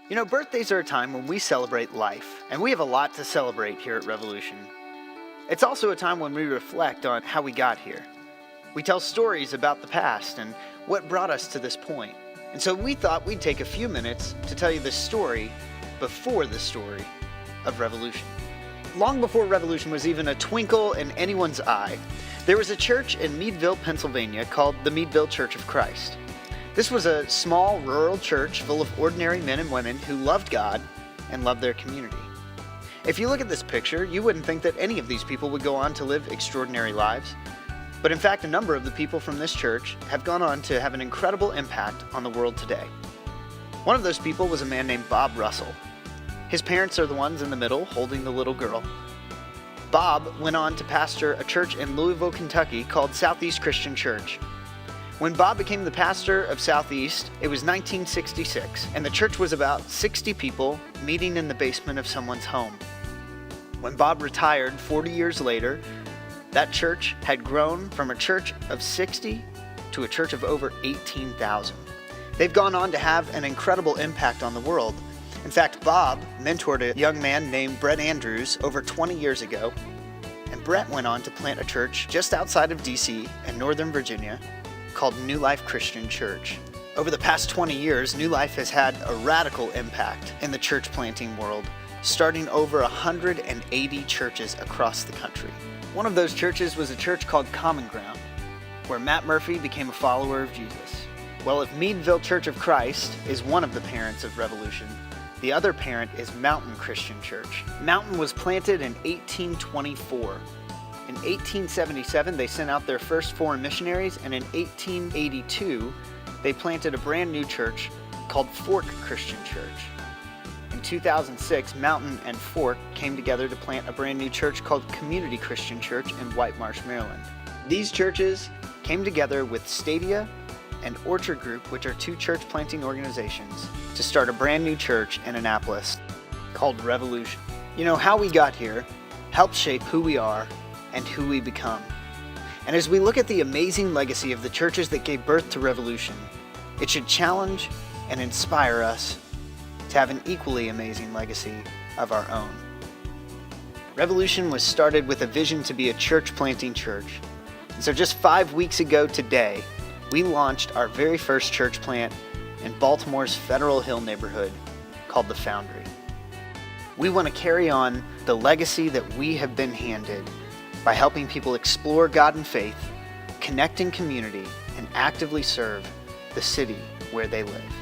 You know, birthdays are a time when we celebrate life, and we have a lot to celebrate here at Revolution. It's also a time when we reflect on how we got here. We tell stories about the past and what brought us to this point. And so we thought we'd take a few minutes to tell you the story before the story of Revolution. Long before Revolution was even a twinkle in anyone's eye, there was a church in Meadville, Pennsylvania called the Meadville Church of Christ. This was a small rural church full of ordinary men and women who loved God and loved their community. If you look at this picture, you wouldn't think that any of these people would go on to live extraordinary lives. But in fact, a number of the people from this church have gone on to have an incredible impact on the world today. One of those people was a man named Bob Russell. His parents are the ones in the middle holding the little girl. Bob went on to pastor a church in Louisville, Kentucky called Southeast Christian Church. When Bob became the pastor of Southeast, it was 1966, and the church was about 60 people meeting in the basement of someone's home. When Bob retired 40 years later, that church had grown from a church of 60 to a church of over 18,000. They've gone on to have an incredible impact on the world. In fact, Bob mentored a young man named Brett Andrews over 20 years ago, and Brett went on to plant a church just outside of DC in Northern Virginia called New Life Christian Church. Over the past 20 years, New Life has had a radical impact in the church planting world, starting over 180 churches across the country. One of those churches was a church called Common Ground, where Matt Murphy became a follower of Jesus. Well, if Meadville Church of Christ is one of the parents of Revolution, the other parent is Mountain Christian Church. Mountain was planted in 1824. In 1877, they sent out their first foreign missionaries, and in 1882, they planted a brand new church called Fork Christian Church. In 2006, Mountain and Fork came together to plant a brand new church called Community Christian Church in White Marsh, Maryland. These churches came together with Stadia and Orchard Group, which are two church planting organizations, to start a brand new church in Annapolis called Revolution. You know, how we got here helps shape who we are and who we become. And as we look at the amazing legacy of the churches that gave birth to Revolution, it should challenge and inspire us to have an equally amazing legacy of our own. Revolution was started with a vision to be a church planting church. And so just 5 weeks ago today, we launched our very first church plant in Baltimore's Federal Hill neighborhood called The Foundry. We want to carry on the legacy that we have been handed by helping people explore God in faith, connect in community, and actively serve the city where they live.